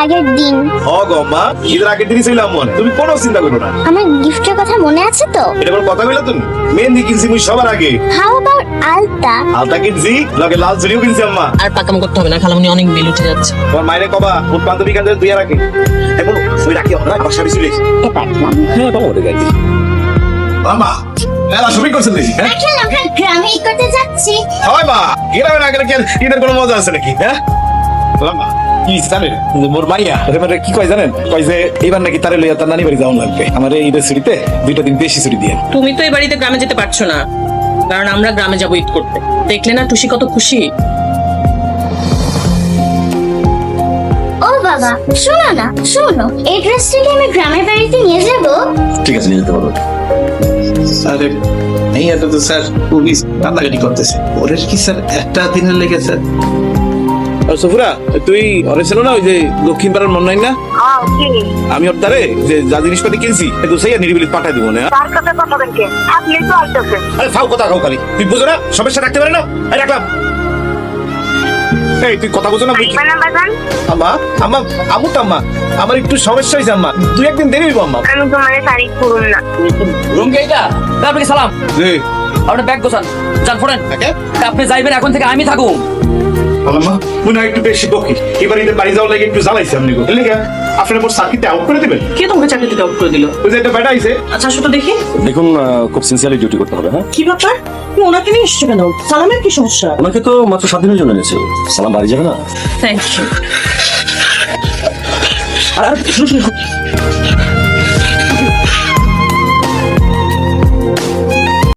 আগের দিন। ও গো মা, ঈদের আগের দিনই ছিলাম মনে, তুমি কোনো চিন্তা করো না। আমার গিফটের কথা মনে আছে তো? এটা কোনো কথা কইলা তুমি? মেহেন্দি কিনছি মুই সবার আগে। হাউ অ্যাবাউট আলতা? আলতা কিনছি, লগে লাল চুড়িও কিনছি আম্মা। আর পাকাম করতে হবে না, খালামুনি অনেক বিল উঠে যাচ্ছে। তোমার মায়েরে কবা ওর বান্ধবী কান্দে দুই রাখে। এখন ওই রাখি আমরা আমার শাড়ি চলে এসেছি। এবার হ্যাঁ বাবা ওরে গাইছি। মামা, এলা শপিং করছেন নাকি? হ্যাঁ? আসলে আমরা গ্রামে ঈদ করতে যাচ্ছি। হয় মা, গ্রামে না গেলে কি আর ঈদের কোনো মজা আছে নাকি? হ্যাঁ? মামা, কি জানেন? মোর মাইয়া মানে কি কয় জানেন? কয় যে এবার নাকি তারে লইয়া তার নানি বাড়ি যাওয়া লাগবে। আমার এই ঈদের ছুটিতে 2টা দিন বেশি ছুটি দিয়ে। তুমি তো এই বাড়িতে গ্রামে যেতে পারছো না, কারণ আমরা গ্রামে যাবো ঈদ করতে। দেখলে না টুসি কত খুশি। ও বাবা, শোনো না, শোনো, এই ড্রেসটাকে আমি গ্রামের বাড়িতে নিয়ে যাব। ঠিক আছে, নিয়ে যেতে পারবো। স্যার এই এটা তো স্যার খুবই কান্নাকাটি করতেছে। ওদের কি স্যার একটা দিনের লেগে স্যার? আর সফুরা, তুই ওরে ছিল না ওই যে দক্ষিণ পাড়ার মন নাই না? আমি ওর দ্বারে যে যা জিনিসপাতি কিনছি তুই সেই নিরিবিলি পাঠাই দিব না। তার কাছে পাঠাবেন কে? থাকলেই তো আইতেছে। আরে ফাও কথা খাও খালি, তুই বুঝো না সমস্যা রাখতে পারে না। এই রাখলাম। এই তুই কথা বুঝো না? মানে বাজান, আম্মা আম্মা আমু তো আম্মা, আমার একটু সমস্যা হয়েছে আম্মা, তুই একদিন দেরি হইব আম্মা। আমি তোমার তারিখ করুন না। রুম কে এটা? আপনাকে সালাম। জি আপনার ব্যাগ গোছান, যান ফোরেন। ওকে আপনি যাইবেন, এখন থেকে আমি থাকুম। আম্মা মনে হয় একটু বেশি বকি, এবার ঈদের বাড়ি যাওয়ার লাগে একটু জ্বালাইছে আপনি গো। এর লেগে আপনার মোর সার্কিটে আউট করে দিবেন। কে তোমাকে চাকরি থেকে আউট করে দিল? ওই যে একটা বেটা আইছে। আচ্ছা আসো তো দেখি। দেখুন, খুব সিনসিয়ারলি ডিউটি করতে হবে। হ্যাঁ, কি ব্যাপার? তুমি ওনাকে নিয়ে এসছো কেন? সালামের কি সমস্যা? ওনাকে তো মাত্র 7 দিনের জন্য এনেছে। সালাম বাড়ি যাবে না? Thank you. আর শুনুন,